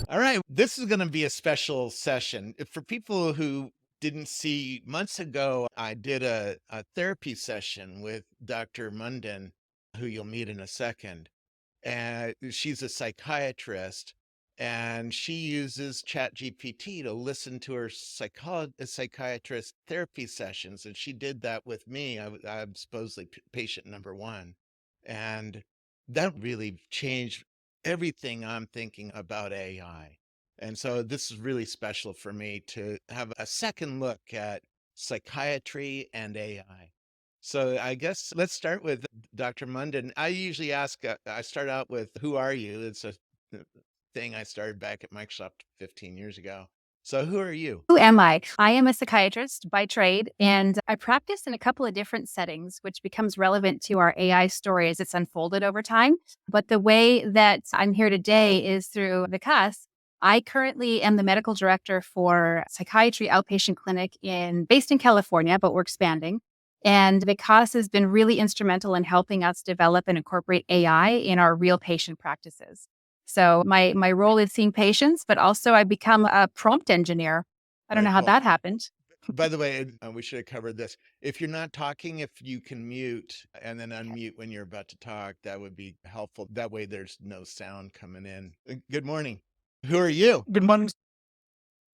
All right. This is going to be a special session. For people who didn't see, months ago, I did a therapy session with Dr. Mundin, who you'll meet in a second. And she's a psychiatrist, and she uses ChatGPT to listen to her psychiatrist therapy sessions. And she did that with me. I'm supposedly patient number one. And that really changed everything I'm thinking about AI. And so this is really special for me to have a second look at psychiatry and AI. So I guess let's start with Dr. Mundin. I usually ask, I start out with, who are you? It's a thing I started back at Microsoft 15 years ago. So who are you? Who am I? I am a psychiatrist by trade, and I practice in a couple of different settings, which becomes relevant to our AI story as it's unfolded over time. But the way that I'm here today is through Vikas. I currently am the medical director for psychiatry outpatient clinic based in California, but we're expanding. And Vikas has been really instrumental in helping us develop and incorporate AI in our real patient practices. So my role is seeing patients, but also I become a prompt engineer. I don't Very know how cool. that happened. By the way, we should have covered this. If you're not talking, if you can mute and then unmute when you're about to talk, that would be helpful. That way there's no sound coming in. Good morning. Who are you? Good morning.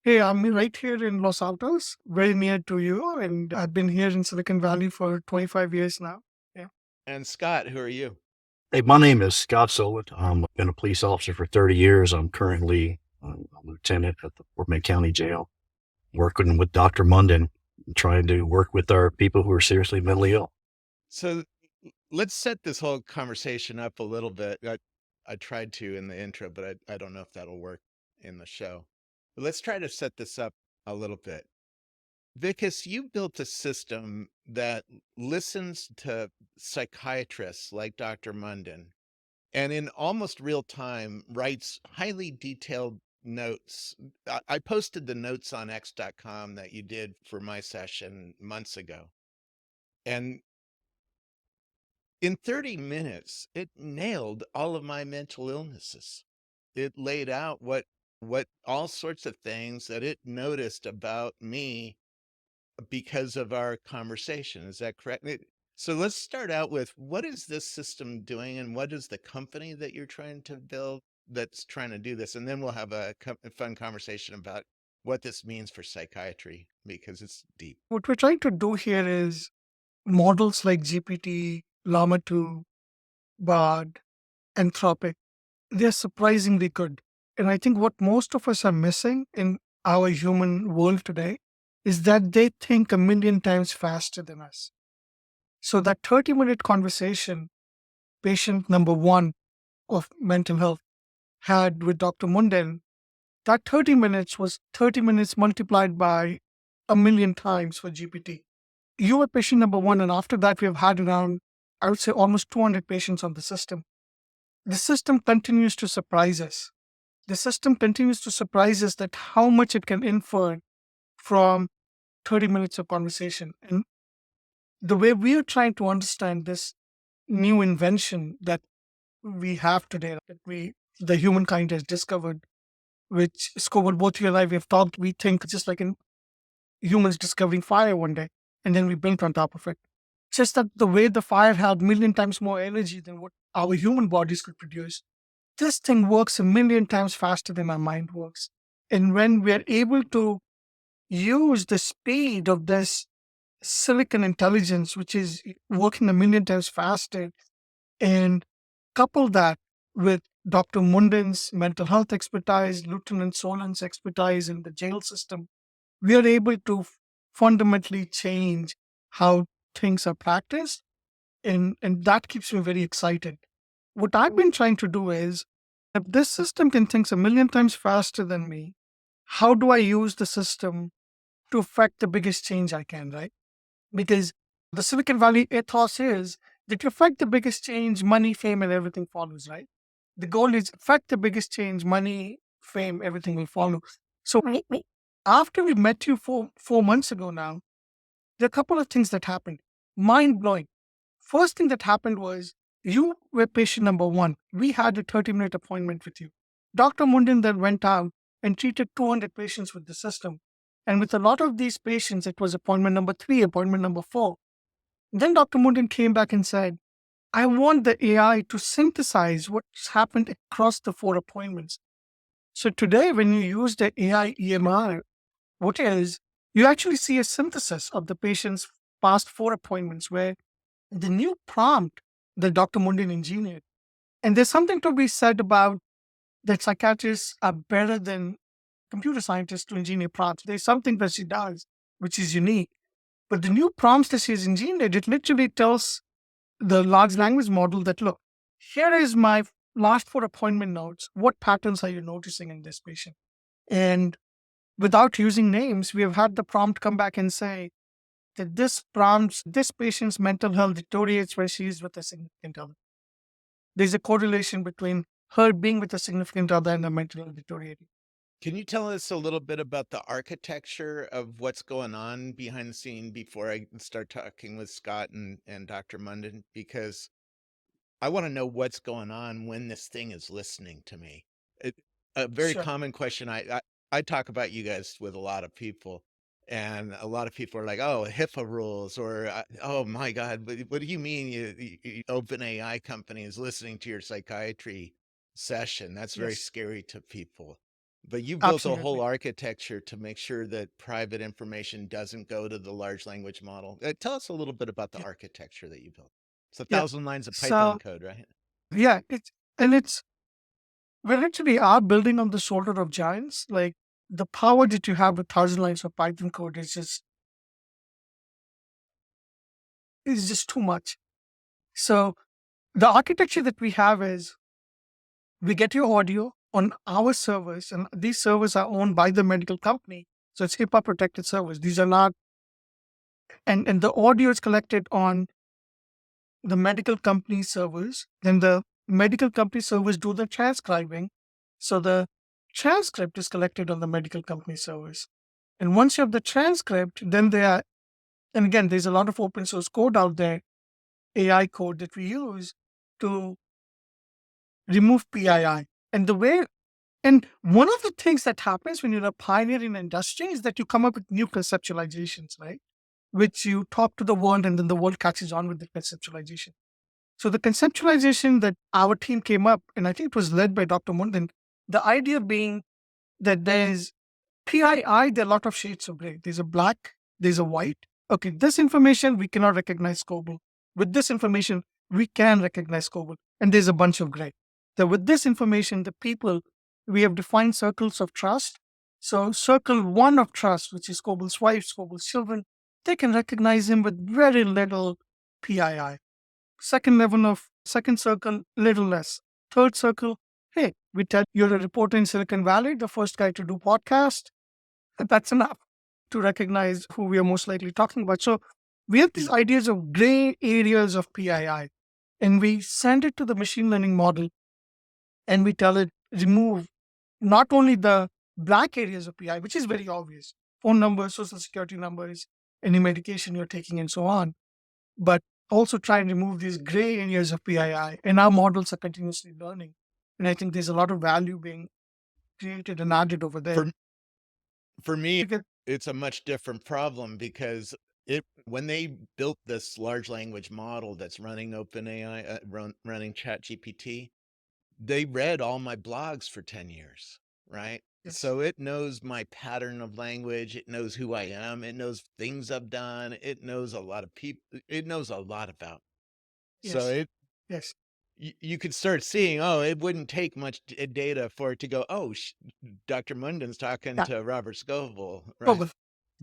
Hey, I'm right here in Los Altos, very near to you, and I've been here in Silicon Valley for 25 years now. Yeah. And Scott, who are you? Hey, my name is Scott Solid. I've been a police officer for 30 years. I'm currently a lieutenant at the Fort Meade County Jail, working with Dr. Mundin, trying to work with our people who are seriously mentally ill. So let's set this whole conversation up a little bit. I tried to in the intro, but I don't know if that'll work in the show. But let's try to set this up a little bit. Vikas, you built a system that listens to psychiatrists like Dr. Mundin and in almost real time writes highly detailed notes. I posted the notes on x.com that you did for my session months ago. And in 30 minutes, it nailed all of my mental illnesses. It laid out what all sorts of things that it noticed about me because of our conversation. Is that correct? So let's start out with, what is this system doing, and what is the company that you're trying to build that's trying to do this? And then we'll have a fun conversation about what this means for psychiatry, because it's deep. What we're trying to do here is models like GPT, Llama 2, Bard, Anthropic, they're surprisingly good. And I think what most of us are missing in our human world today is that they think a million times faster than us. So that 30-minute conversation patient number one of mental health had with Dr. Mundin, that 30 minutes was 30 minutes multiplied by a million times for GPT. You were patient number one, and after that, we have had around, I would say, almost 200 patients on the system. The system continues to surprise us. The system continues to surprise us that how much it can infer from 30 minutes of conversation. And the way we are trying to understand this new invention that we have today, that the humankind has discovered, which Scobel, both you and I, we have talked, we think just like in humans discovering fire one day, and then we built on top of it. Just that the way the fire had a million times more energy than what our human bodies could produce, this thing works a million times faster than our mind works. And when we are able to use the speed of this silicon intelligence, which is working a million times faster, and couple that with Dr. Mundin's mental health expertise, Lieutenant Solan's expertise in the jail system, we are able to fundamentally change how things are practiced. And that keeps me very excited. What I've been trying to do is, if this system can think a million times faster than me, how do I use the system to affect the biggest change I can, right? Because the Silicon Valley ethos is that you affect the biggest change, money, fame, and everything follows, right? The goal is affect the biggest change, money, fame, everything will follow. So after we met you 4 months ago now, there are a couple of things that happened. Mind blowing. First thing that happened was you were patient number one. We had a 30-minute appointment with you. Dr. Mundin then went out and treated 200 patients with the system. And with a lot of these patients, it was appointment number 3, appointment number 4. Then Dr. Mundin came back and said, I want the AI to synthesize what's happened across the 4 appointments. So today, when you use the AI EMR, what is, you actually see a synthesis of the patient's past 4 appointments where the new prompt that Dr. Mundin engineered. And there's something to be said about that psychiatrists are better than computer scientists to engineer prompts. There's something that she does, which is unique. But the new prompts that she's engineered, it literally tells the large language model that, look, here is my last 4 appointment notes. What patterns are you noticing in this patient? And without using names, we have had the prompt come back and say that this patient's mental health deteriorates when she is with a significant other. There's a correlation between her being with a significant other and her mental health deteriorating. Can you tell us a little bit about the architecture of what's going on behind the scene before I start talking with Scott and Dr. Mundin? Because I want to know what's going on when this thing is listening to me. A very Sure. common question I talk about you guys with a lot of people, and a lot of people are like, "Oh, HIPAA rules," or "Oh my God, what do you mean you open AI company is listening to your psychiatry session? That's very Yes, scary to people." But you built a whole absolutely. architecture to make sure that private information doesn't go to the large language model. Tell us a little bit about the Yeah. architecture that you built. It's a Yeah. 1,000 lines of Python So, code, right? yeah, we're actually are building on the shoulder of giants. Like the power that you have with 1,000 lines of Python code is just too much. So the architecture that we have is we get your audio on our servers, and these servers are owned by the medical company. So it's HIPAA protected servers. These are not, and the audio is collected on the medical company servers. Then the medical company servers do the transcribing. So the transcript is collected on the medical company servers. And once you have the transcript, then and again, there's a lot of open source code out there, AI code that we use to remove PII. And one of the things that happens when you're a pioneer in industry is that you come up with new conceptualizations, right? Which you talk to the world and then the world catches on with the conceptualization. So the conceptualization that our team came up, and I think it was led by Dr. Mundin, the idea being that there's PII, there are a lot of shades of gray. There's a black, there's a white. Okay, this information, we cannot recognize COBOL. With this information, we can recognize COBOL. And there's a bunch of gray. So with this information, we have defined circles of trust. So circle 1 of trust, which is COBOL's wife, COBOL's children, they can recognize him with very little PII. Second circle, little less. Third circle, hey, we tell you're a reporter in Silicon Valley, the first guy to do podcast. That's enough to recognize who we are most likely talking about. So we have these ideas of gray areas of PII, and we send it to the machine learning model, and we tell it remove not only the black areas of PII, which is very obvious, phone numbers, social security numbers, any medication you're taking, and so on, but also try and remove these gray areas of PII. And our models are continuously learning. And I think there's a lot of value being created and added over there. For for me, Because, it's a much different problem because when they built this large language model that's running OpenAI, running ChatGPT, they read all my blogs for 10 years, right? yes, So it knows my pattern of language, it knows who I am, it knows things I've done, it knows a lot of people, it knows a lot about. So yes, yes, you could start seeing, oh, it wouldn't take much data for it to go, oh, Dr. Munden's talking yeah, to Robert Scoble, right? probably.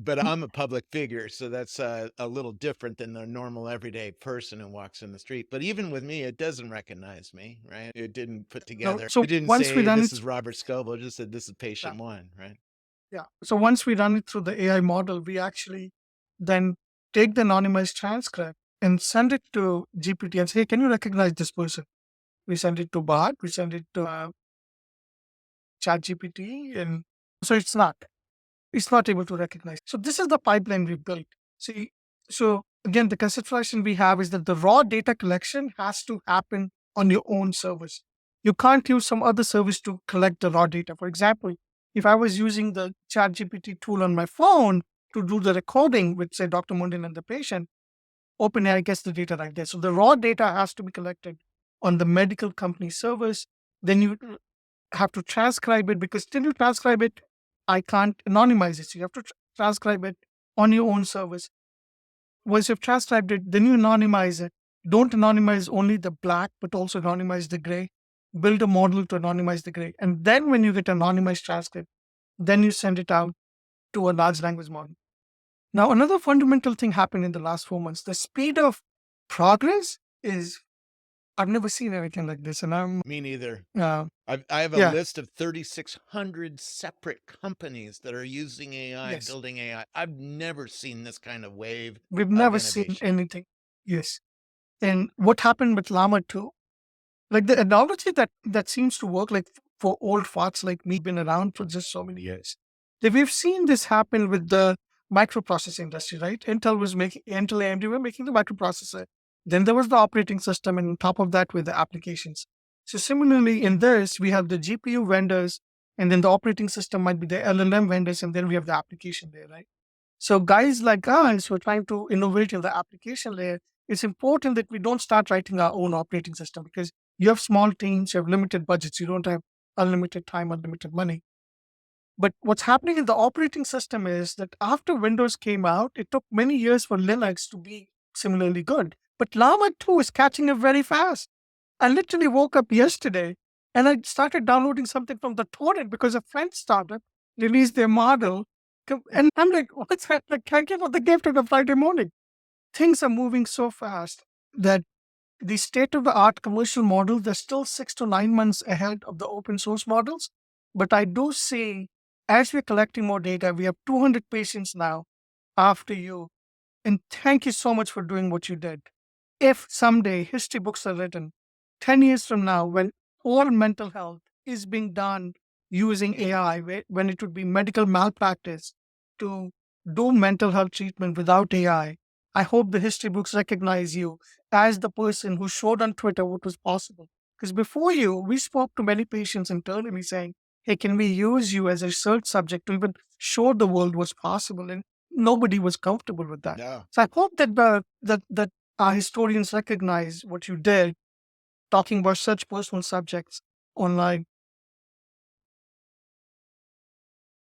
But I'm a public figure, so that's a little different than the normal everyday person who walks in the street. But even with me, it doesn't recognize me, right? It didn't put No, together. so It didn't once we say run this it, is Robert Scoble. It just said this is yeah, patient 1, right? yeah. So once we run it through the AI model, we actually then take the anonymized transcript and send it to GPT and say, hey, can you recognize this person? We send it to Bart, we send it to ChatGPT, and so it's not able to recognize. So this is the pipeline we built. See, so again, the conceptualization we have is that the raw data collection has to happen on your own servers. You can't use some other service to collect the raw data. For example, if I was using the ChatGPT tool on my phone to do the recording with, say, Dr. Mundin and the patient, OpenAI gets the data right there. So the raw data has to be collected on the medical company servers. Then you have to transcribe it, because till you transcribe it, I can't anonymize it. So you have to transcribe it on your own servers. Once you've transcribed it, then you anonymize it. Don't anonymize only the black, but also anonymize the gray. Build a model to anonymize the gray. And then when you get anonymized transcript, then you send it out to a large language model. Now, another fundamental thing happened in the last 4 months. The speed of progress is, I've never seen anything like this. And I'm, Me neither. uh, I have a yeah, list of 3,600 separate companies that are using AI, yes. building AI. I've never seen this kind of wave We've of never seen innovation. anything. Yes. And what happened with Llama 2, like the analogy that seems to work, like for old farts like me, been around for just so many years, that we've seen this happen with the microprocessor industry, right? Intel AMD were making the microprocessor. Then there was the operating system, and on top of that with the applications. So similarly in this, we have the GPU vendors, and then the operating system might be the LLM vendors, and then we have the application there, right? So guys like us who are trying to innovate in the application layer, it's important that we don't start writing our own operating system, because you have small teams, you have limited budgets, you don't have unlimited time, unlimited money. But what's happening in the operating system is that after Windows came out, it took many years for Linux to be similarly good. But Llama 2 is catching up very fast. I literally woke up yesterday and I started downloading something from the torrent because a French startup released their model. And I'm like, what's that? Like, thank you for the gift on a Friday morning. Things are moving so fast that the state of the art commercial models, they're still 6 to 9 months ahead of the open source models. But I do see, as we're collecting more data, we have 200 patients now after you. And thank you so much for doing what you did. If someday history books are written 10 years from now, when all mental health is being done using AI, when it would be medical malpractice to do mental health treatment without AI, I hope the history books recognize you as the person who showed on Twitter what was possible. Because before you, we spoke to many patients internally saying, hey, can we use you as a research subject to even show the world what's possible? And nobody was comfortable with that. No. So I hope that that our historians recognize what you did, talking about such personal subjects online.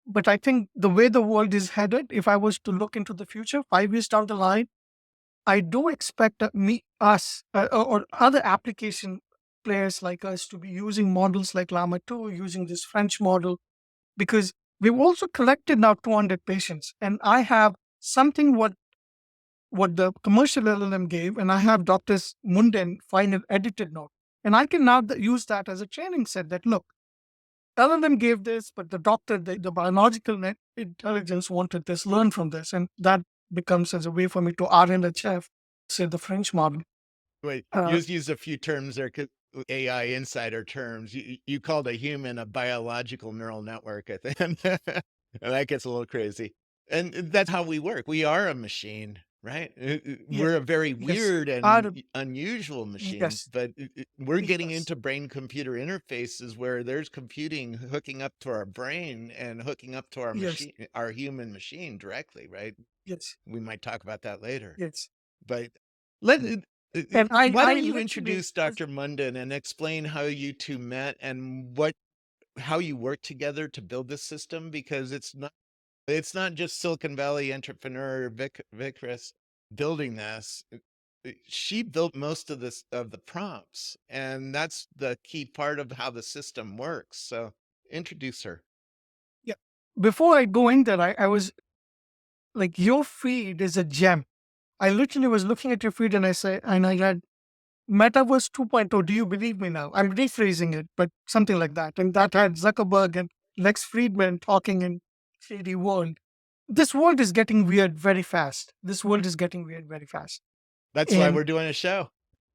But I think the way the world is headed, if I was to look into the future, 5 years down the line, I do expect us or other application players like us to be using models like Llama 2, using this French model, because we've also collected now 200 patients. And I have something what the commercial LLM gave, and I have Dr. Mundin final edited note. And I can now use that as a training set that, look, LLM gave this, but the doctor, the biological intelligence wanted this, learn from this. And that becomes as a way for me to RLHF, say the French model. Wait, you just used a few terms there, AI insider terms. You called a human a biological neural network, I think. And that gets a little crazy. And that's how we work. We are a machine, right? We're a very weird and unusual machine, Yes. but we're getting Yes. into brain-computer interfaces where there's computing hooking up to our brain and hooking up to our Yes. machine, our human machine directly, right? Yes. We might talk about that later. Yes. But And why don't you literally- introduce Dr. Mundin and explain how you two met and how you work together to build this system? Because it's not just Silicon Valley entrepreneur Vickers building this. She built most of the prompts, and that's the key part of how the system works. So introduce her. Yeah. Before I go in there, I was like, your feed is a gem. I literally was looking at your feed and I read Metaverse 2.0. Do you believe me now? I'm rephrasing it, but something like that. And that had Zuckerberg and Lex Friedman talking in 3D world. This world is getting weird very fast. That's why And we're doing a show.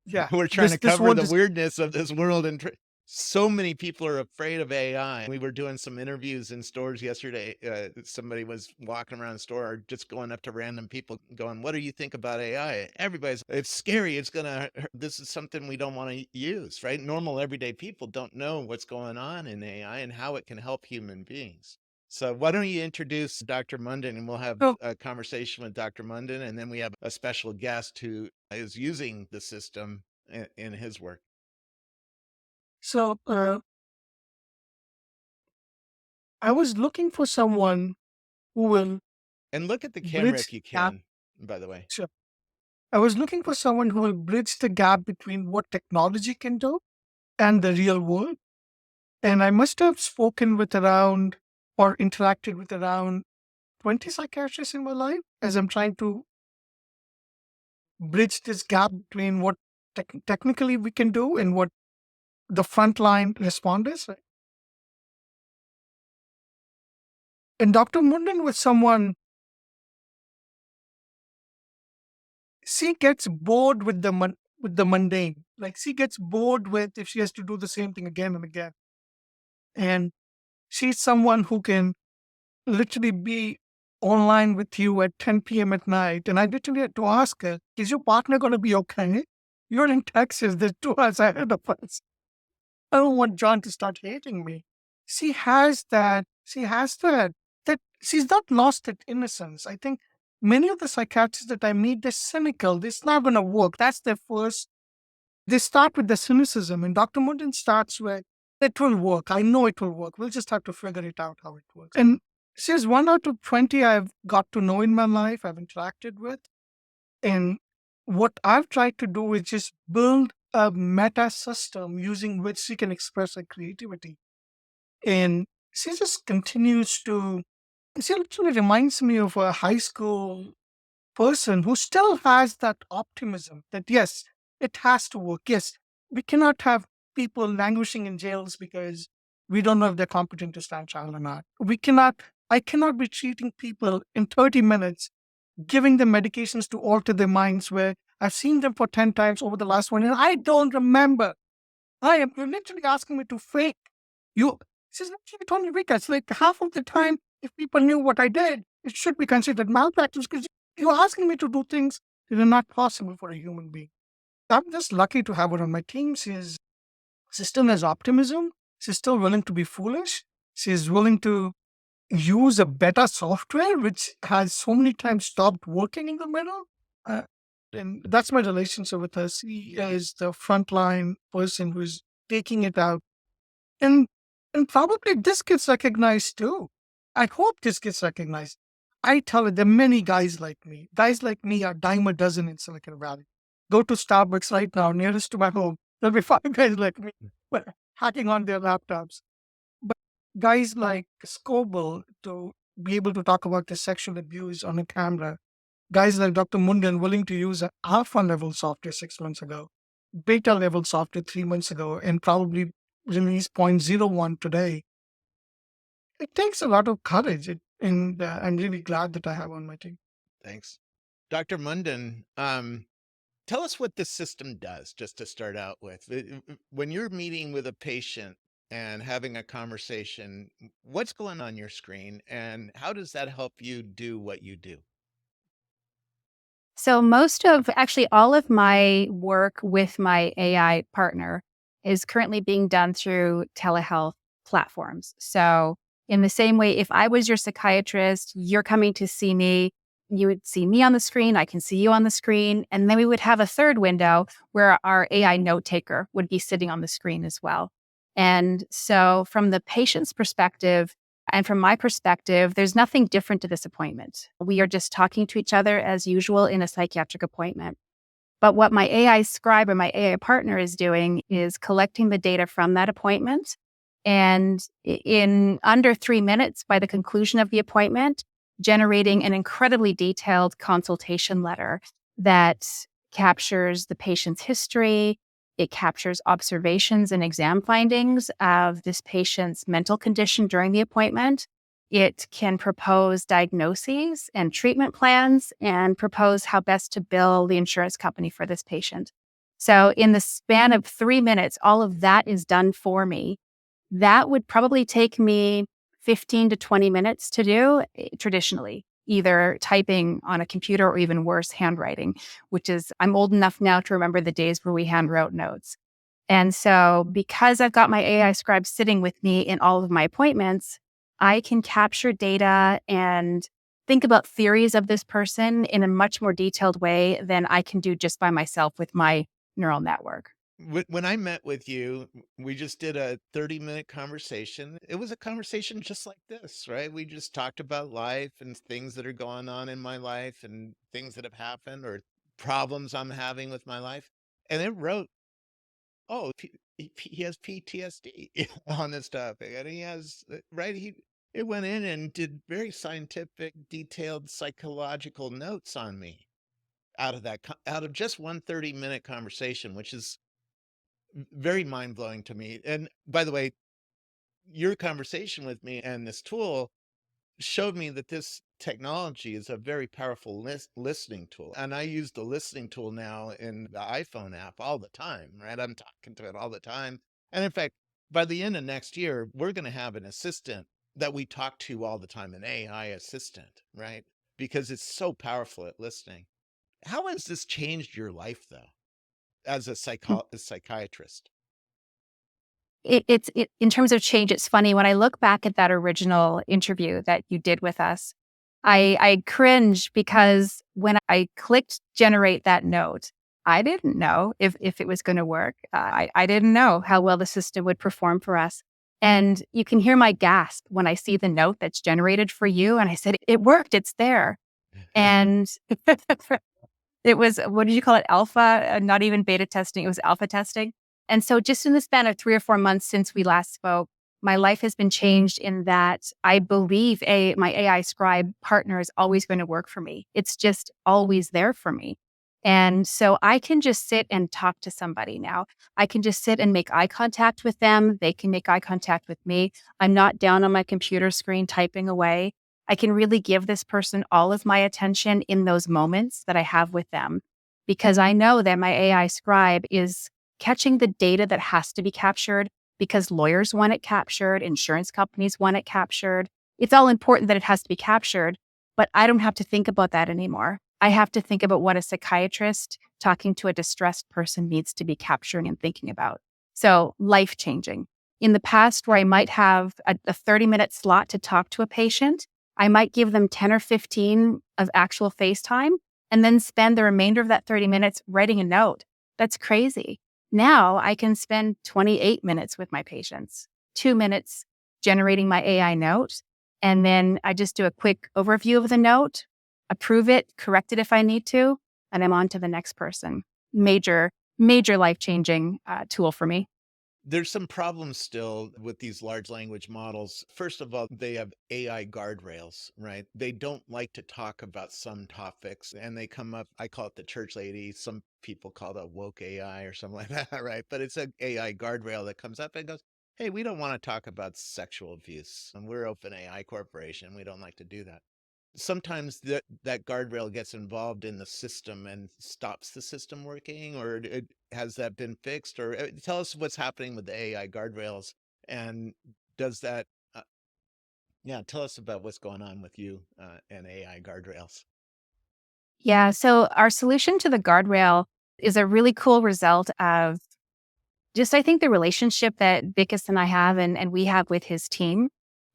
yeah, We're trying to this cover world the is weirdness of this world. And So many people are afraid of AI. We were doing some interviews in stores yesterday. Somebody was walking around the store or just going up to random people going, what do you think about AI? Everybody's, it's scary. This is something we don't want to use, right? Normal everyday people don't know what's going on in AI and how it can help human beings. So why don't you introduce Dr. Mundin, and we'll have So, a conversation with Dr. Mundin, and then we have a special guest who is using the system in his work. so I was looking for someone who will And look at the camera bridge if you the gap. can, by the way. Sure. I was looking for someone who will bridge the gap between what technology can do and the real world. And I must have spoken with around or interacted with around 20 psychiatrists in my life as I'm trying to bridge this gap between what technically we can do and what the frontline responders. Right? And Dr. Mundin was someone, she gets bored with the mundane. Like she gets bored with if she has to do the same thing again and again. And she's someone who can literally be online with you at 10 p.m. at night. And I literally had to ask her, is your partner going to be okay? You're in Texas. There's 2 hours ahead of us. I don't want John to start hating me. That she's not lost that innocence. I think many of the psychiatrists that I meet, they're cynical. This is not going to work. That's their first. They start with the cynicism. And Dr. Mundin starts with, it will work. I know it will work. We'll just have to figure it out how it works. And she's 1 out of 20 I've got to know in my life, I've interacted with. And what I've tried to do is just build a meta system using which she can express her creativity. And she just continues to, she literally reminds me of a high school person who still has that optimism that, yes, it has to work. Yes, we cannot have people languishing in jails because we don't know if they're competent to stand trial or not. I cannot be treating people in 30 minutes, giving them medications to alter their minds where I've seen them for 10 times over the last 1 year. I don't remember. You're literally asking me to fake. This is literally Tony Ricketts. Like half of the time, if people knew what I did, it should be considered malpractice because you're asking me to do things that are not possible for a human being. I'm just lucky to have her on my team. She still has optimism. She's still willing to be foolish. She's willing to use a better software, which has so many times stopped working in the middle. And that's my relationship with her. She is the frontline person who's taking it out. And probably this gets recognized too. I hope this gets recognized. I tell her there are many guys like me. Guys like me are dime a dozen in Silicon Valley. Go to Starbucks right now, nearest to my home. There'll be 5 guys like me hacking on their laptops. But guys like Scoble to be able to talk about the sexual abuse on a camera. Guys like Dr. Mundin willing to use an alpha level software 6 months ago, beta level software 3 months ago, and probably release 0.01 today. It takes a lot of courage, and I'm really glad that I have on my team. Thanks. Dr. Mundin, tell us what this system does, just to start out with. When you're meeting with a patient and having a conversation, what's going on your screen and how does that help you do what you do? So actually all of my work with my AI partner is currently being done through telehealth platforms. So in the same way, if I was your psychiatrist, you're coming to see me, you would see me on the screen, I can see you on the screen, and then we would have a third window where our AI note taker would be sitting on the screen as well. And so from the patient's perspective, and from my perspective, there's nothing different to this appointment. We are just talking to each other as usual in a psychiatric appointment. But what my AI scribe or my AI partner is doing is collecting the data from that appointment. And in under 3 minutes, by the conclusion of the appointment, generating an incredibly detailed consultation letter that captures the patient's history. It captures observations and exam findings of this patient's mental condition during the appointment. It can propose diagnoses and treatment plans and propose how best to bill the insurance company for this patient. So in the span of 3 minutes, all of that is done for me. That would probably take me 15 to 20 minutes to do traditionally, either typing on a computer or even worse, handwriting, which is, I'm old enough now to remember the days where we handwrote notes. And so because I've got my AI scribe sitting with me in all of my appointments, I can capture data and think about theories of this person in a much more detailed way than I can do just by myself with my neural network. When I met with you, we just did a 30-minute conversation. It was a conversation just like this, right? We just talked about life and things that are going on in my life and things that have happened or problems I'm having with my life. And it wrote, oh, he has PTSD on this topic. And he has, right? It went in and did very scientific, detailed psychological notes on me out of just one 30-minute conversation, which is very mind blowing to me. And by the way, your conversation with me and this tool showed me that this technology is a very powerful listening tool. And I use the listening tool now in the iPhone app all the time, right? I'm talking to it all the time. And in fact, by the end of next year, we're going to have an assistant that we talk to all the time, an AI assistant, right? Because it's so powerful at listening. How has this changed your life, though, as a psychiatrist? In terms of change, it's funny when I look back at that original interview that you did with us, I cringe because when I clicked generate that note, I didn't know if it was going to work. I didn't know how well the system would perform for us. And you can hear my gasp when I see the note that's generated for you. And I said, it worked. It's there. And it was, what did you call it? Alpha, not even beta testing. It was alpha testing. And so just in the span of 3 or 4 months since we last spoke, my life has been changed in that I believe my AI scribe partner is always going to work for me. It's just always there for me. And so I can just sit and talk to somebody now. I can just sit and make eye contact with them. They can make eye contact with me. I'm not down on my computer screen typing away. I can really give this person all of my attention in those moments that I have with them because I know that my AI scribe is catching the data that has to be captured because lawyers want it captured, insurance companies want it captured. It's all important that it has to be captured, but I don't have to think about that anymore. I have to think about what a psychiatrist talking to a distressed person needs to be capturing and thinking about. So life changing. In the past, where I might have a 30-minute slot to talk to a patient, I might give them 10 or 15 of actual FaceTime and then spend the remainder of that 30 minutes writing a note. That's crazy. Now I can spend 28 minutes with my patients, 2 minutes generating my AI note. And then I just do a quick overview of the note, approve it, correct it if I need to, and I'm on to the next person. Major, major life-changing tool for me. There's some problems still with these large language models. First of all, they have AI guardrails, right? They don't like to talk about some topics and they come up, I call it the church lady. Some people call it woke AI or something like that, right? But it's an AI guardrail that comes up and goes, hey, we don't want to talk about sexual abuse. And we're Open AI Corporation. We don't like to do that. Sometimes that guardrail gets involved in the system and stops the system working, or has that been fixed? Or tell us what's happening with the AI guardrails, and does that? Yeah, tell us about what's going on with you and AI guardrails. Yeah, so our solution to the guardrail is a really cool result of just, I think, the relationship that Vikas and I have and we have with his team.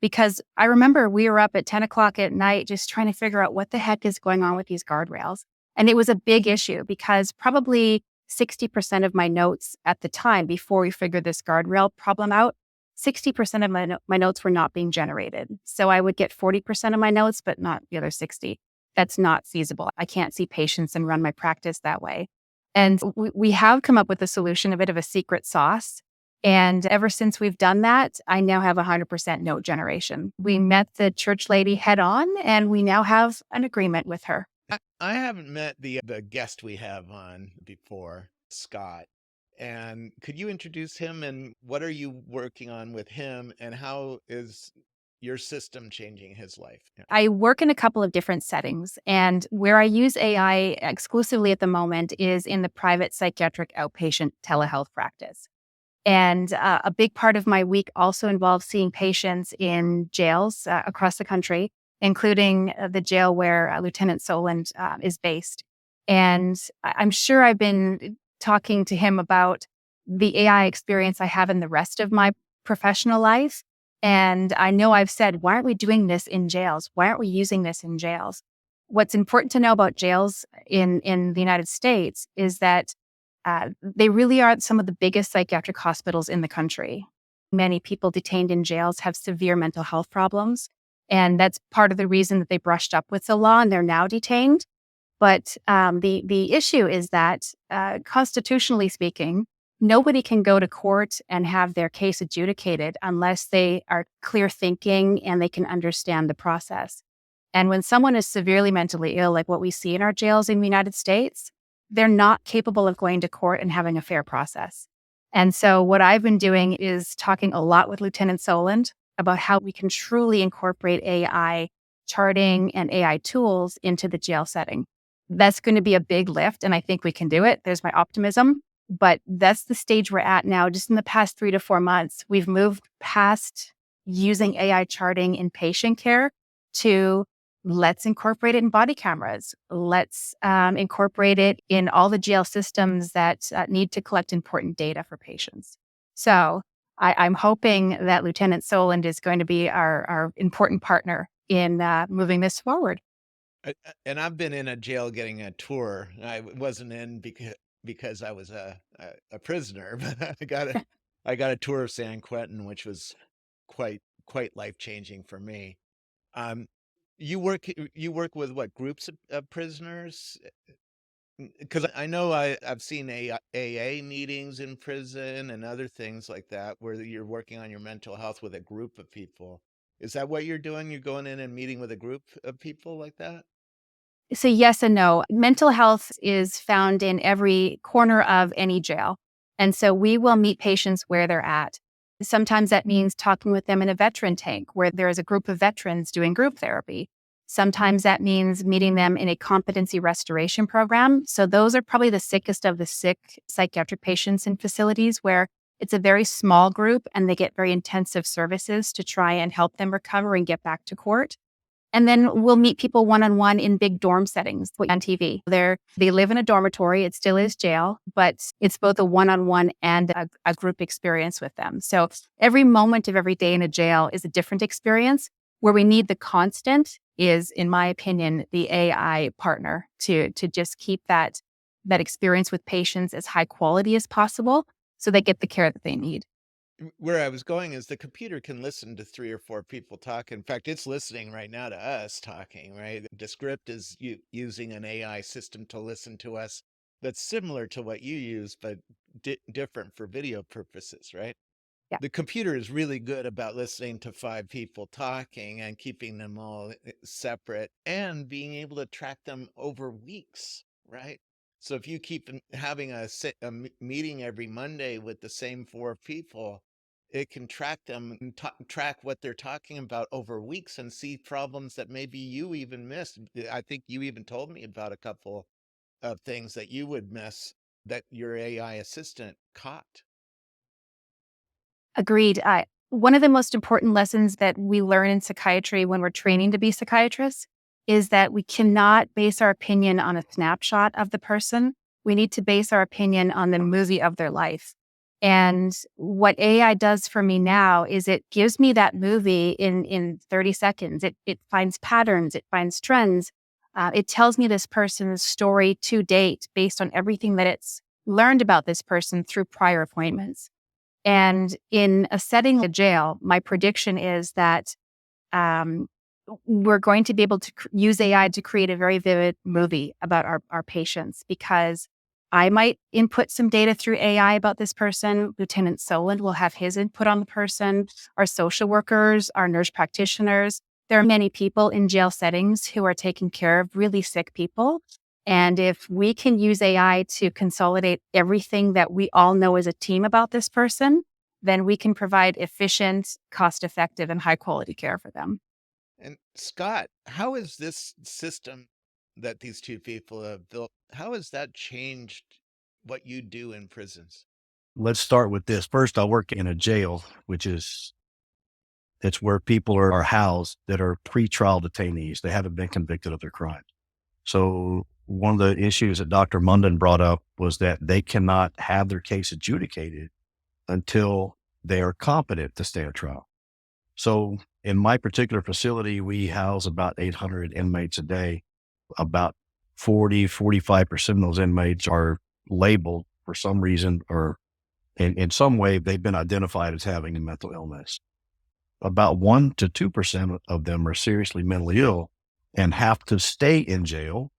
Because I remember we were up at 10 o'clock at night just trying to figure out what the heck is going on with these guardrails. And it was a big issue because probably 60% of my notes at the time, before we figured this guardrail problem out, 60% of my notes were not being generated. So I would get 40% of my notes, but not the other 60. That's not feasible. I can't see patients and run my practice that way. And we have come up with a solution, a bit of a secret sauce. And ever since we've done that, I now have 100% note generation. We met the church lady head on, and we now have an agreement with her. I haven't met the guest we have on before, Scott. And could you introduce him and what are you working on with him and how is your system changing his life? Yeah. I work in a couple of different settings, and where I use AI exclusively at the moment is in the private psychiatric outpatient telehealth practice. And a big part of my week also involves seeing patients in jails across the country, including the jail where Lieutenant Soland is based. And I'm sure I've been talking to him about the AI experience I have in the rest of my professional life. And I know I've said, why aren't we doing this in jails? Why aren't we using this in jails? What's important to know about jails in the United States is that they really are some of the biggest psychiatric hospitals in the country. Many people detained in jails have severe mental health problems. And that's part of the reason that they brushed up with the law and they're now detained. But the issue is that constitutionally speaking, nobody can go to court and have their case adjudicated unless they are clear thinking and they can understand the process. And when someone is severely mentally ill, like what we see in our jails in the United States, they're not capable of going to court and having a fair process. And so what I've been doing is talking a lot with Lieutenant Soland about how we can truly incorporate AI charting and AI tools into the jail setting. That's going to be a big lift, and I think we can do it. There's my optimism. But that's the stage we're at now. Just in the past 3 to 4 months, we've moved past using AI charting in patient care to let's incorporate it in body cameras. Let's incorporate it in all the jail systems that need to collect important data for patients. So I'm hoping that Lieutenant Soland is going to be our important partner in moving this forward. And I've been in a jail getting a tour. I wasn't in because I was a prisoner, but I got a tour of San Quentin, which was quite life-changing for me. Um, you work with what groups of prisoners? Because I know I've seen AA meetings in prison and other things like that where you're working on your mental health with a group of people. Is that what you're doing? You're going in and meeting with a group of people like that? So yes and no. Mental health is found in every corner of any jail. And so we will meet patients where they're at. Sometimes that means talking with them in a veteran tank where there is a group of veterans doing group therapy. Sometimes that means meeting them in a competency restoration program. So those are probably the sickest of the sick psychiatric patients in facilities where it's a very small group and they get very intensive services to try and help them recover and get back to court. And then we'll meet people one-on-one in big dorm settings on TV. They live in a dormitory. It still is jail, but it's both a one-on-one and a group experience with them. So every moment of every day in a jail is a different experience. Where we need the constant is, in my opinion, the AI partner to just keep that experience with patients as high quality as possible so they get the care that they need. Where I was going is the computer can listen to 3 or 4 people talk. In fact, it's listening right now to us talking, right? Descript is using an AI system to listen to us that's similar to what you use, but different for video purposes, right? Yeah. The computer is really good about listening to 5 people talking and keeping them all separate and being able to track them over weeks, right? So if you keep having a meeting every Monday with the same 4 people, it can track them and track what they're talking about over weeks and see problems that maybe you even missed. I think you even told me about a couple of things that you would miss that your AI assistant caught. Agreed. One of the most important lessons that we learn in psychiatry when we're training to be psychiatrists is that we cannot base our opinion on a snapshot of the person. We need to base our opinion on the movie of their life. And what AI does for me now is it gives me that movie in 30 seconds. It finds patterns, it finds trends. It tells me this person's story to date based on everything that it's learned about this person through prior appointments. And in a setting like jail, my prediction is that we're going to be able to use AI to create a very vivid movie about our patients, because I might input some data through AI about this person. Lieutenant Soland will have his input on the person, our social workers, our nurse practitioners. There are many people in jail settings who are taking care of really sick people. And if we can use AI to consolidate everything that we all know as a team about this person, then we can provide efficient, cost-effective, and high-quality care for them. And Scott, how is this system that these two people have built, how has that changed what you do in prisons? Let's start with this. First, I work in a jail, it's where people are housed that are pretrial detainees. They haven't been convicted of their crime. So one of the issues that Dr. Mundin brought up was that they cannot have their case adjudicated until they are competent to stand trial. So in my particular facility, we house about 800 inmates a day. About 45% of those inmates are labeled for some reason, or in some way they've been identified as having a mental illness. About 1 to 2% of them are seriously mentally ill and have to stay in jail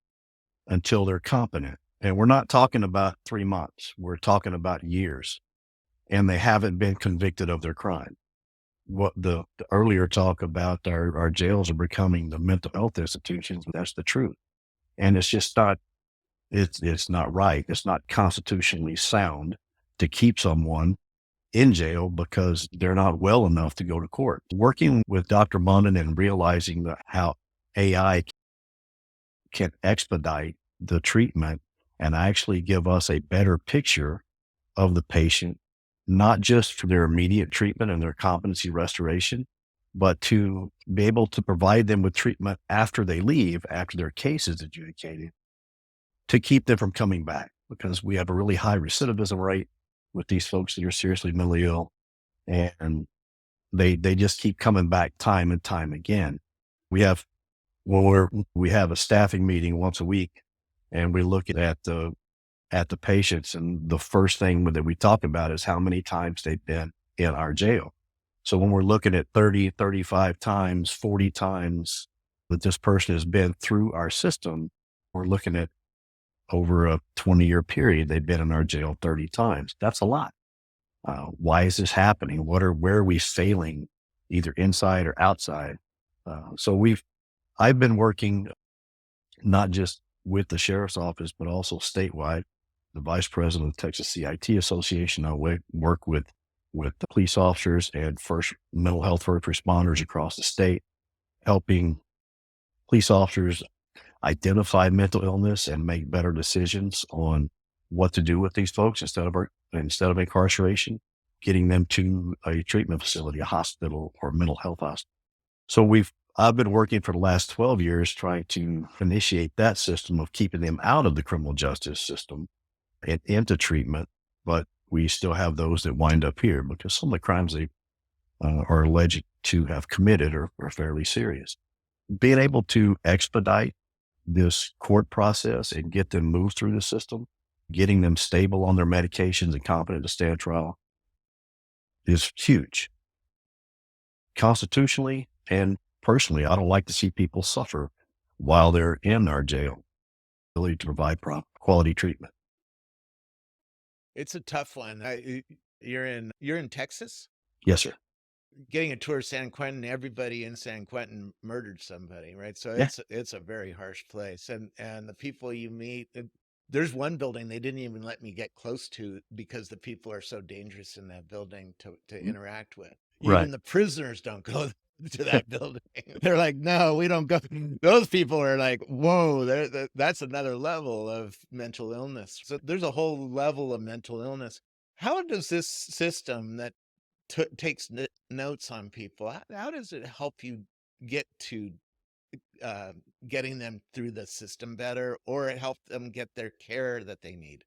until they're competent. And we're not talking about 3 months. We're talking about years. And they haven't been convicted of their crime. What the earlier talk about our jails are becoming the mental health institutions, that's the truth. And it's just not, it's not right. It's not constitutionally sound to keep someone in jail because they're not well enough to go to court. Working with Dr. Mundin and realizing how AI can expedite the treatment and actually give us a better picture of the patient, not just for their immediate treatment and their competency restoration, but to be able to provide them with treatment after they leave, after their case is adjudicated, to keep them from coming back, because we have a really high recidivism rate with these folks that are seriously mentally ill, and they just keep coming back time and time again. We have a staffing meeting once a week, and we look at the patients, and the first thing that we talk about is how many times they've been in our jail. So when we're looking at 30, 35 times, 40 times that this person has been through our system, we're looking at over a 20-year period, they've been in our jail 30 times. That's a lot. Why is this happening? Where are we failing, either inside or outside? I've been working not just with the sheriff's office, but also statewide. The vice president of the Texas CIT Association, I work with the police officers and mental health first responders across the state, helping police officers identify mental illness and make better decisions on what to do with these folks instead of incarceration, getting them to a treatment facility, a hospital, or mental health hospital. So I've been working for the last 12 years trying to initiate that system of keeping them out of the criminal justice system and into treatment, but we still have those that wind up here because some of the crimes they are alleged to have committed are fairly serious. Being able to expedite this court process and get them moved through the system, getting them stable on their medications and competent to stand trial is huge. Constitutionally and personally, I don't like to see people suffer while they're in our jail. Ability to provide quality treatment. It's a tough one. You're in Texas? Yes, sir. Getting a tour of San Quentin, everybody in San Quentin murdered somebody, right? So Yeah. it's a very harsh place. And the people you meet, there's one building they didn't even let me get close to because the people are so dangerous in that building to interact with. Right. Even the prisoners don't go to that building. They're like, no, we don't go. Those people are like, whoa, that's another level of mental illness. So there's a whole level of mental illness. How does this system that takes notes on people, how does it help you get to getting them through the system better, or it help them get their care that they need?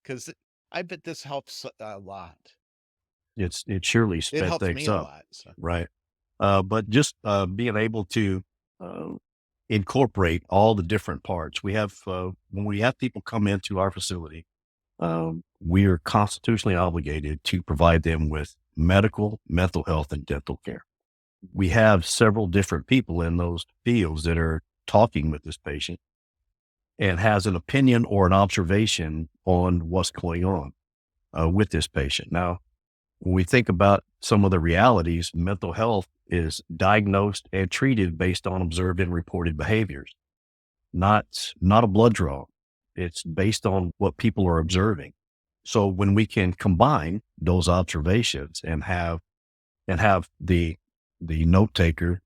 Because I bet this helps a lot. It surely It sped helps things me a up. lot. So. Right. But just being able to incorporate all the different parts. We have, when we have people come into our facility, we are constitutionally obligated to provide them with medical, mental health, and dental care. We have several different people in those fields that are talking with this patient and has an opinion or an observation on what's going on with this patient. Now, when we think about some of the realities, mental health is diagnosed and treated based on observed and reported behaviors, not a blood draw. It's based on what people are observing. So when we can combine those observations and have the note taker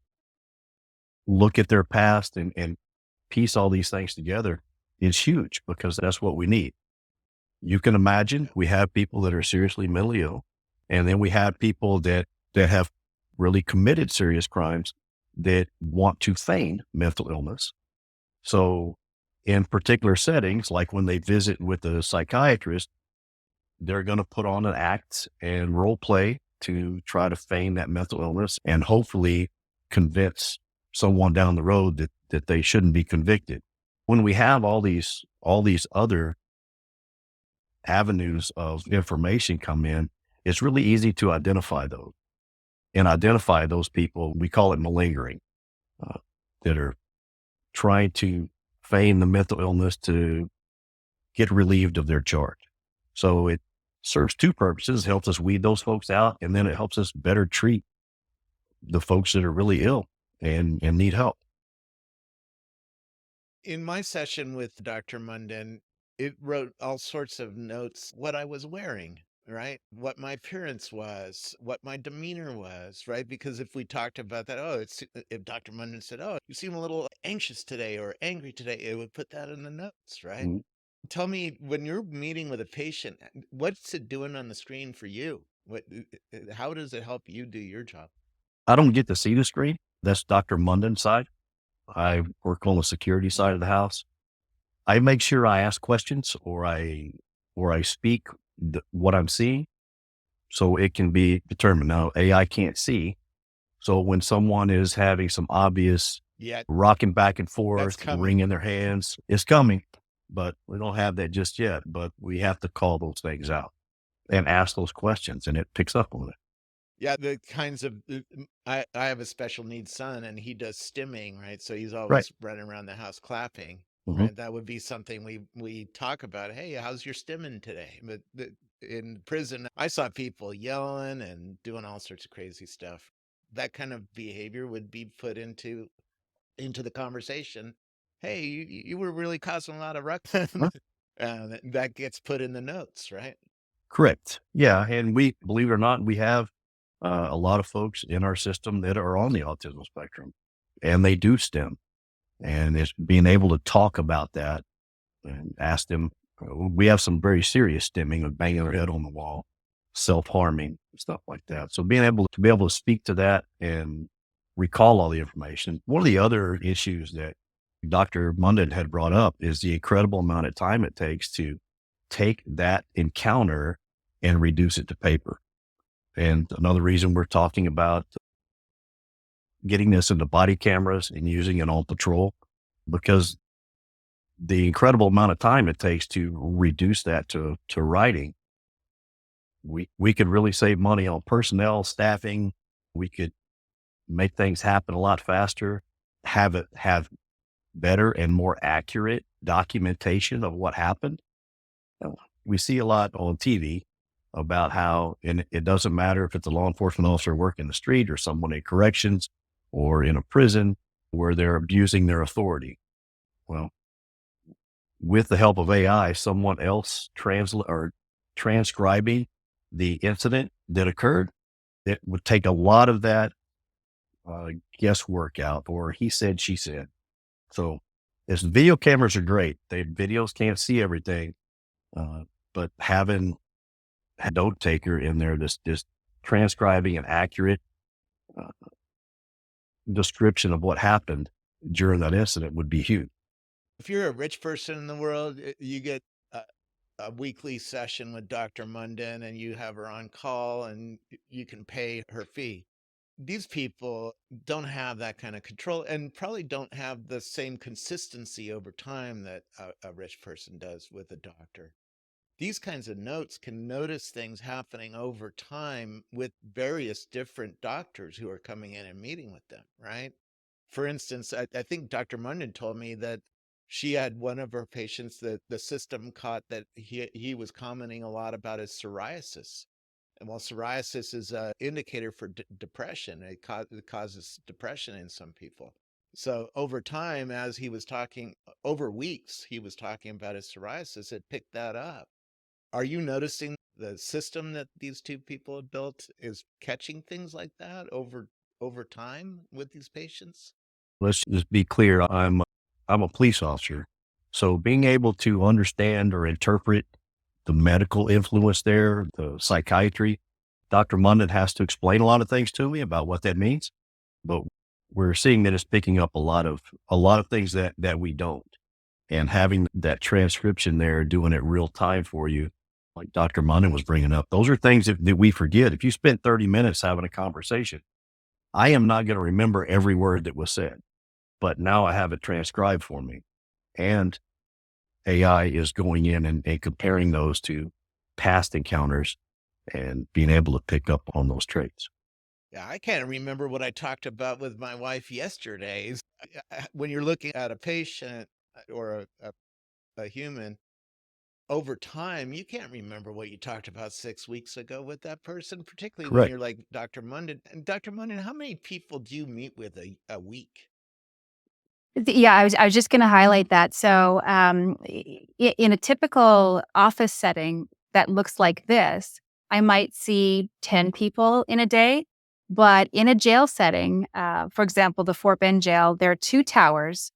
look at their past and piece all these things together, it's huge because that's what we need. You can imagine we have people that are seriously mentally ill, and then we have people that have really committed serious crimes that want to feign mental illness. So in particular settings, like when they visit with a psychiatrist, they're going to put on an act and role play to try to feign that mental illness and hopefully convince someone down the road that they shouldn't be convicted. When we have all these other avenues of information come in, it's really easy to identify those and identify those people. We call it malingering, that are trying to feign the mental illness to get relieved of their charge. So it serves two purposes. It helps us weed those folks out, and then it helps us better treat the folks that are really ill and need help. In my session with Dr. Mundin, it wrote all sorts of notes, what I was wearing, right? What my appearance was, what my demeanor was, right? Because if we talked about that, if Dr. Mundin said, oh, you seem a little anxious today or angry today, it would put that in the notes, right? Mhm. Tell me, when you're meeting with a patient, what's it doing on the screen for you? How does it help you do your job? I don't get to see the screen. That's Dr. Mundin's side. I work on the security side of the house. I make sure I ask questions or I speak what I'm seeing so it can be determined. Now, AI can't see. So when someone is having some obvious Yeah, rocking back and that's forth, coming. wringing their hands, it's coming, but we don't have that just yet. But we have to call those things out and ask those questions, and it picks up on it. Yeah, the kinds of I have a special needs son and he does stimming, right? So he's Right. always running around the house clapping, Hmm. right? That would be something we talk about. Hey, how's your stimming today? But in prison, I saw people yelling and doing all sorts of crazy stuff. That kind of behavior would be put into the conversation. Hey, you were really causing a lot of ruckus. That gets put in the notes, right? Correct. Yeah. And we, believe it or not, we have a lot of folks in our system that are on the autism spectrum and they do STEM. And it's being able to talk about that and ask them. We have some very serious stimming of banging their head on the wall, self-harming, stuff like that. So being able to speak to that and recall all the information. One of the other issues that Dr. Mundin had brought up is the incredible amount of time it takes to take that encounter and reduce it to paper. And another reason we're talking about getting this into body cameras and using it on patrol, because the incredible amount of time it takes to reduce that to writing, we could really save money on personnel, staffing. We could make things happen a lot faster, have better and more accurate documentation of what happened. We see a lot on TV about how, and it doesn't matter if it's a law enforcement officer working the street or someone in corrections or in a prison where they're abusing their authority. Well, with the help of AI, someone else transcribing the incident that occurred, it would take a lot of that guesswork out, or he said, she said. So, as video cameras are great, videos can't see everything, uh, but having a note taker in there, this transcribing an accurate uh, description of what happened during that incident would be huge. If you're a rich person in the world, you get a weekly session with Dr. Mundin and you have her on call and you can pay her fee. These people don't have that kind of control and probably don't have the same consistency over time that a rich person does with a doctor. These kinds of notes can notice things happening over time with various different doctors who are coming in and meeting with them, right? For instance, I think Dr. Mundin told me that she had one of her patients that the system caught that he was commenting a lot about his psoriasis. And while psoriasis is an indicator for depression, it causes depression in some people. So over time, as he was talking over weeks, he was talking about his psoriasis, it picked that up. Are you noticing the system that these two people have built is catching things like that over time with these patients? Let's just be clear. I'm a police officer. So being able to understand or interpret the medical influence there, the psychiatry, Dr. Mundin has to explain a lot of things to me about what that means. But we're seeing that it's picking up a lot of things that we don't. And having that transcription there, doing it real time for you, like Dr. Mundin was bringing up, those are things that we forget. If you spent 30 minutes having a conversation, I am not going to remember every word that was said, but now I have it transcribed for me. And AI is going in and comparing those to past encounters and being able to pick up on those traits. Yeah, I can't remember what I talked about with my wife yesterday. When you're looking at a patient or a human over time, you can't remember what you talked about 6 weeks ago with that person, particularly when Correct. you're like Dr. Mundin. And Dr. Mundin, how many people do you meet with a week? Yeah, I was just going to highlight that. So, in a typical office setting that looks like this, I might see 10 people in a day. But in a jail setting, for example, the Fort Bend jail, there are two towers,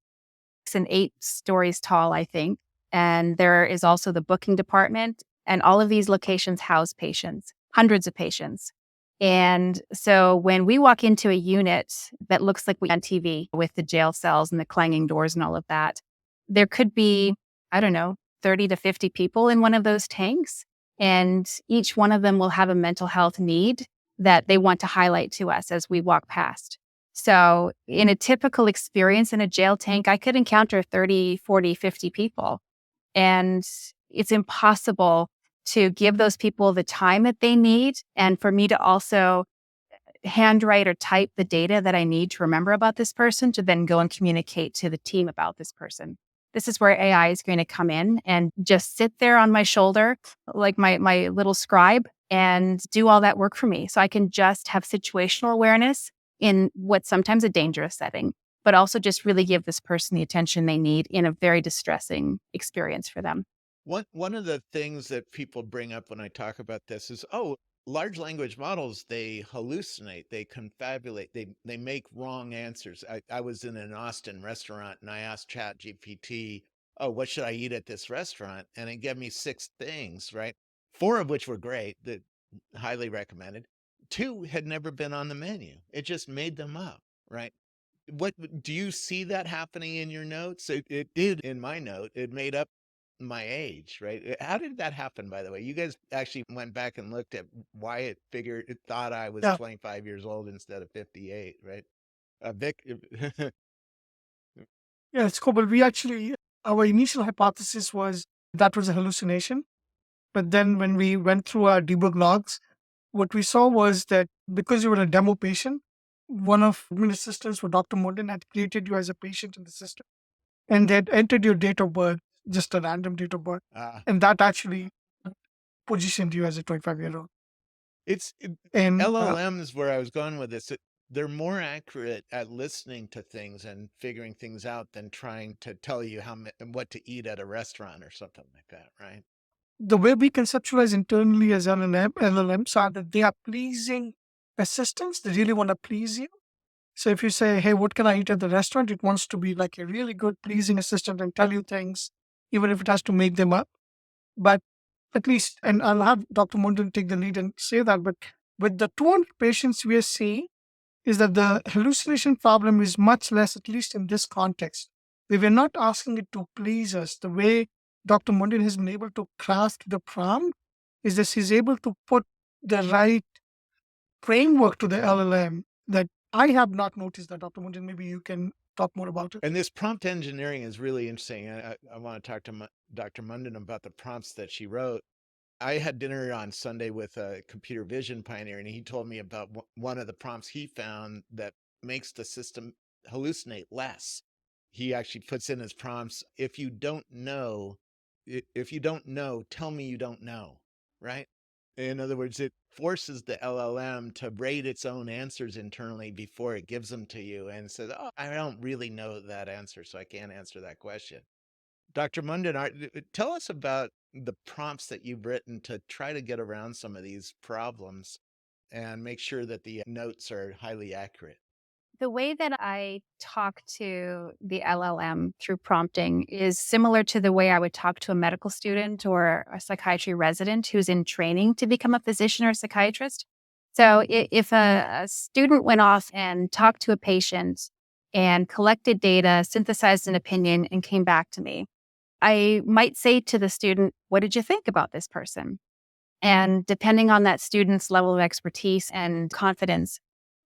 6 and 8 stories tall, I think. And there is also the booking department. And all of these locations house patients, hundreds of patients. And so when we walk into a unit that looks like we on TV with the jail cells and the clanging doors and all of that, there could be, I don't know, 30 to 50 people in one of those tanks. And each one of them will have a mental health need that they want to highlight to us as we walk past. So in a typical experience in a jail tank, I could encounter 30, 40, 50 people. And it's impossible to give those people the time that they need. And for me to also handwrite or type the data that I need to remember about this person to then go and communicate to the team about this person. This is where AI is going to come in and just sit there on my shoulder, like my little scribe, and do all that work for me. So I can just have situational awareness in what's sometimes a dangerous setting, but also just really give this person the attention they need in a very distressing experience for them. One of the things that people bring up when I talk about this is, oh, large language models, they hallucinate, they confabulate, they make wrong answers. I was in an Austin restaurant and I asked Chat GPT, oh, what should I eat at this restaurant? And it gave me 6 things, right? 4 of which were great, that highly recommended. 2 had never been on the menu. It just made them up, right? What do you see that happening in your notes? It did in my note. It made up my age, right? How did that happen, by the way? You guys actually went back and looked at why it thought I was Yeah. 25 years old instead of 58, right? Vic, Yeah, it's cool. But we actually, our initial hypothesis was that was a hallucination. But then when we went through our debug logs, what we saw was that because you were a demo patient, one of admin assistants for Dr. Mundin had created you as a patient in the system. And they had entered your date of birth, just a random date of birth. uh, And that actually positioned you as a 25-year-old. it's it, And LLMs where I was going with this. They're more accurate at listening to things and figuring things out than trying to tell you what to eat at a restaurant or something like that, right? the way we conceptualize internally as LLMs are that they are pleasing assistants. They really want to please you. So if you say, hey, what can I eat at the restaurant? It wants to be like a really good, pleasing assistant and tell you things, even if it has to make them up. But at least, and I'll have Dr. Mundin take the lead and say that, but with the 200 patients we are seeing, is that the hallucination problem is much less, at least in this context. We were not asking it to please us. The way Dr. Mundin has been able to craft the prompt is that he's able to put the right framework to the LLM that I have not noticed that. Dr. Mundin, maybe you can talk more about it. And this prompt engineering is really interesting. I want to talk to Dr. Mundin about the prompts that she wrote. I had dinner on Sunday with a computer vision pioneer, and he told me about one of the prompts he found that makes the system hallucinate less. He actually puts in his prompts, if you don't know, tell me you don't know, right? In other words, it forces the LLM to rate its own answers internally before it gives them to you and says, oh, I don't really know that answer, so I can't answer that question. Dr. Mundin, tell us about the prompts that you've written to try to get around some of these problems and make sure that the notes are highly accurate. The way that I talk to the LLM through prompting is similar to the way I would talk to a medical student or a psychiatry resident who's in training to become a physician or a psychiatrist. So if a student went off and talked to a patient and collected data, synthesized an opinion, and came back to me, I might say to the student, "What did you think about this person?" And depending on that student's level of expertise and confidence,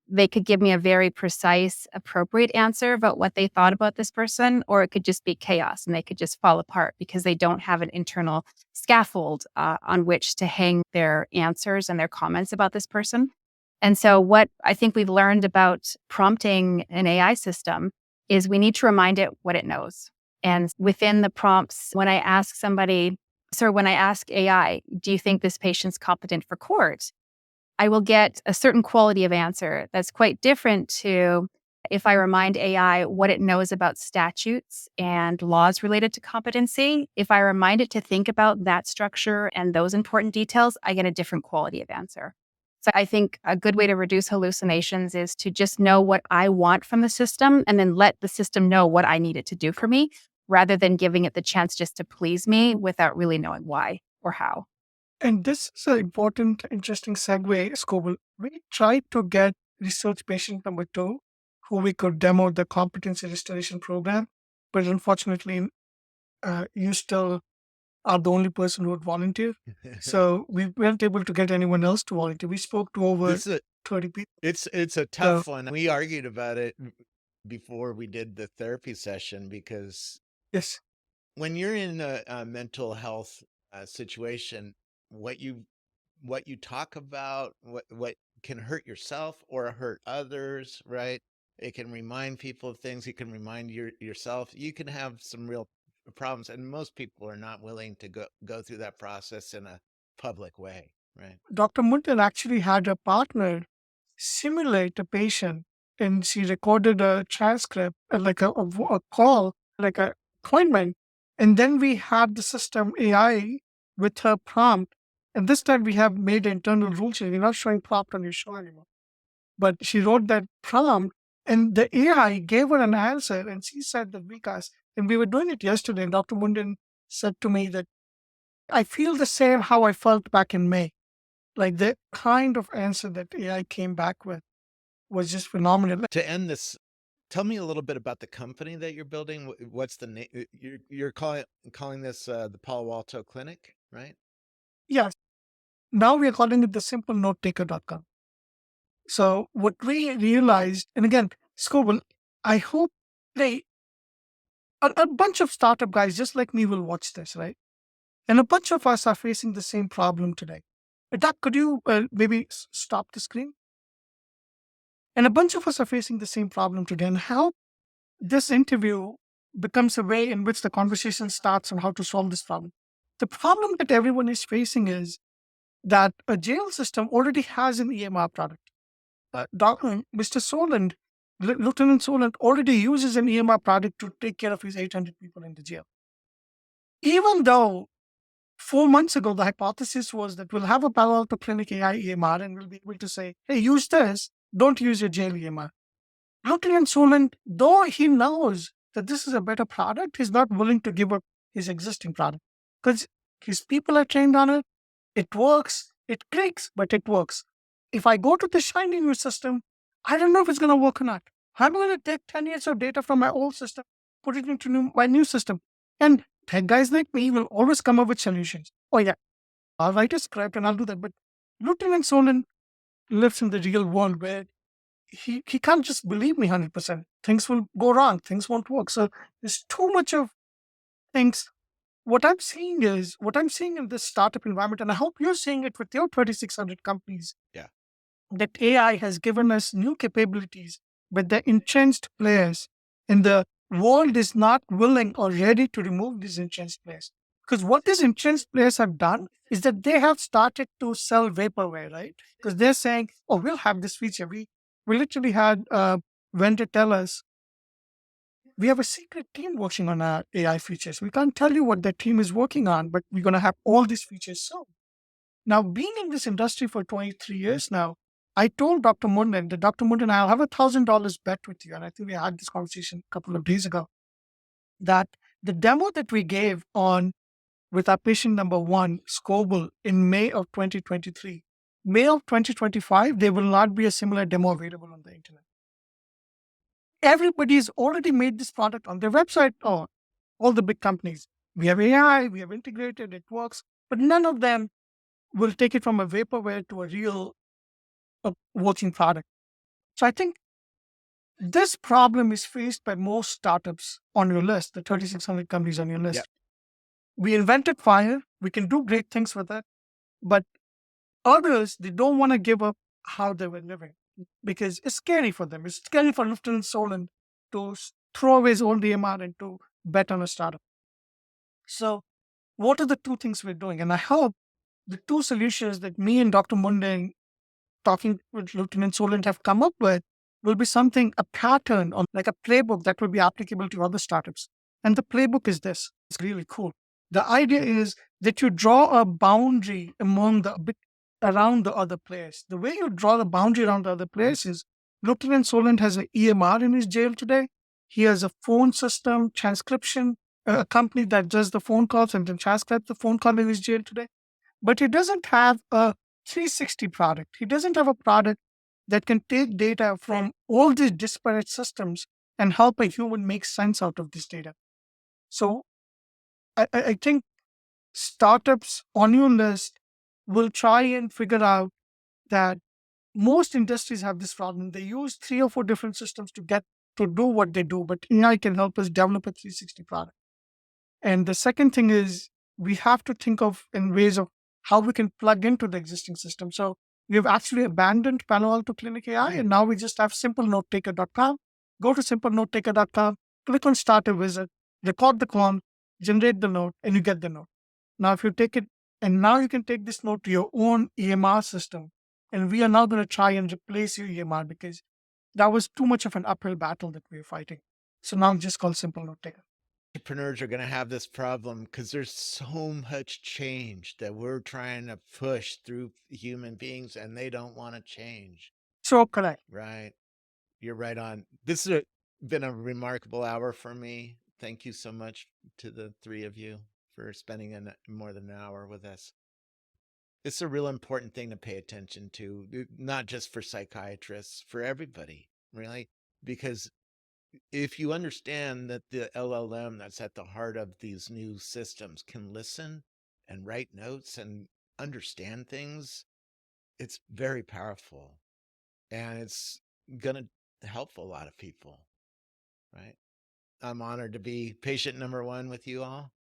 they could give me a very precise, appropriate answer about what they thought about this person, or it could just be chaos and they could just fall apart because they don't have an internal scaffold on which to hang their answers and their comments about this person. And so, what I think we've learned about prompting an AI system is we need to remind it what it knows. And within the prompts, when I ask somebody, so when I ask AI, do you think this patient's competent for court? I will get a certain quality of answer that's quite different to if I remind AI what it knows about statutes and laws related to competency. If I remind it to think about that structure and those important details, I get a different quality of answer. So I think a good way to reduce hallucinations is to just know what I want from the system and then let the system know what I need it to do for me rather than giving it the chance just to please me without really knowing why or how. And this is an important, interesting segue, Scoble. We tried to get research patient number 2, who we could demo the competency restoration program, but unfortunately, you still are the only person who would volunteer. So we weren't able to get anyone else to volunteer. We spoke to over This is a 30 people. it's a So, tough one. We argued about it before we did the therapy session because yes. when you're in a mental health situation, what you talk about, what can hurt yourself or hurt others, right? It can remind people of things. You can remind yourself. You can have some real problems, and most people are not willing to go through that process in a public way, right? Dr. Mundin actually had a partner simulate a patient, and she recorded a transcript, like a call, like a appointment. And then we had the system AI with her prompt. And this time we have made an internal rule change. We're not showing prompt on your show anymore. But she wrote that prompt, and the AI gave her an answer. And she said that Vikas, and we were doing it yesterday. And Dr. Mundin said to me that I feel the same how I felt back in May. Like the kind of answer that AI came back with was just phenomenal. To end this, tell me a little bit about the company that you're building. What's the name? You're calling this the Palo Alto Clinic, right? Yes. Now we are calling it the simplenotetaker.com. So what we realized, and again, Scoble, I hope a bunch of startup guys just like me will watch this, right? And a bunch of us are facing the same problem today. Doc, could you maybe stop the screen? And a bunch of us are facing the same problem today. And how this interview becomes a way in which the conversation starts on how to solve this problem. The problem that everyone is facing is that a jail system already has an EMR product. Mr. Soland, Lieutenant Soland, already uses an EMR product to take care of his 800 people in the jail. Even though 4 months ago, the hypothesis was that we'll have a Palo Alto Clinic AI EMR and we'll be able to say, hey, use this, don't use your jail EMR. Lieutenant Soland, though he knows that this is a better product, he's not willing to give up his existing product because his people are trained on it. It works. It clicks, but it works. If I go to the shiny new system, I don't know if it's going to work or not. I'm going to take 10 years of data from my old system, put it into my new system. And tech guys like me will always come up with solutions. Oh, yeah, I'll write a script and I'll do that. But Lieutenant Solan lives in the real world where he can't just believe me 100%. Things will go wrong. Things won't work. So there's too much of things. What I'm seeing in this startup environment, and I hope you're seeing it with your 2,600 companies, Yeah. that AI has given us new capabilities, but the entrenched players in the world is not willing or ready to remove these entrenched players. Because what these entrenched players have done is that they have started to sell vaporware, right? Because they're saying, oh, we'll have this feature. We literally had a vendor tell us We have a secret team working on our AI features. We can't tell you what that team is working on, but we're going to have all these features soon. Now, being in this industry for 23 years now, I told Dr. Mundin that Dr. Mundin, I'll have $1,000 bet with you. And I think we had this conversation a couple of days ago, that the demo that we gave on with our patient number 1, Scoble, in May of 2023, May of 2025, there will not be a similar demo available on the internet. Everybody's already made this product on their website, or all the big companies. We have AI, we have integrated, it works, but none of them will take it from a vaporware to a real working product. So I think this problem is faced by most startups on your list, the 3,600 companies on your list. Yep. We invented fire, we can do great things with it, but others, they don't want to give up how they were living because it's scary for them. It's scary for Lieutenant Solon to throw away his own DMR and to bet on a startup. So what are the two things we're doing? And I hope the two solutions that me and Dr. Mundin, talking with Lieutenant Solent, have come up with will be something, a pattern, or like a playbook that will be applicable to other startups. And the playbook is this. It's really cool. The idea is that you draw a boundary around the other players. The way you draw the boundary around the other players is Lieutenant Solent has an EMR in his jail today. He has a phone system, transcription, a company that does the phone calls and then transcribes the phone call in his jail today. But he doesn't have a 360 product. He doesn't have a product that can take data from all these disparate systems and help a human make sense out of this data. So I think startups on your list will try and figure out that most industries have this problem. They use 3 or 4 different systems to do what they do, but AI can help us develop a 360 product. And the second thing is we have to think of in ways of how we can plug into the existing system. So we have actually abandoned Palo Alto Clinic AI, and now we just have simplenotetaker.com. Go to simplenotetaker.com, click on Start a Wizard, record the call, generate the note, and you get the note. Now, if you take it, and now you can take this note to your own EMR system, and we are now going to try and replace your EMR because that was too much of an uphill battle that we were fighting. So now it's just called Simple Note Taker. Entrepreneurs are going to have this problem because there's so much change that we're trying to push through human beings and they don't want to change. So correct. Right. You're right on. This has been a remarkable hour for me. Thank you so much to the 3 of you for spending more than an hour with us. It's a real important thing to pay attention to, not just for psychiatrists, for everybody, really, because if you understand that the LLM that's at the heart of these new systems can listen and write notes and understand things, it's very powerful. And it's going to help a lot of people, right? I'm honored to be patient number 1 with you all.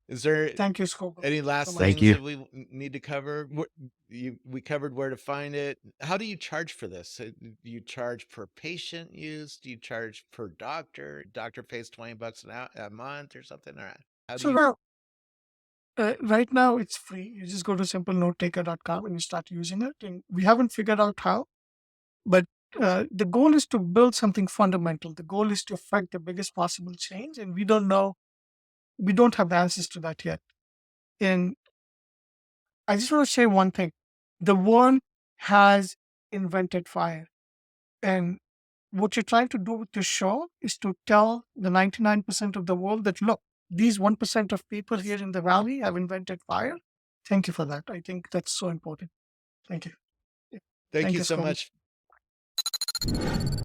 Is there Thank you, Scope. any last Thank things you. that we need to cover? We covered where to find it. How do you charge for this? Do you charge per patient use? Do you charge per doctor? Doctor pays $20 a month or something? Or how do So you? now, right now it's free. You just go to simplenotetaker.com and you start using it. And we haven't figured out how, but the goal is to build something fundamental. The goal is to affect the biggest possible change. And we don't know, we don't have the answers to that yet. And I just want to say one thing. The world has invented fire. And what you're trying to do with your show is to tell the 99% of the world that, look, these 1% of people here in the valley have invented fire. Thank you for that. I think that's so important. Thank you. Thank you you, so Scobie. much.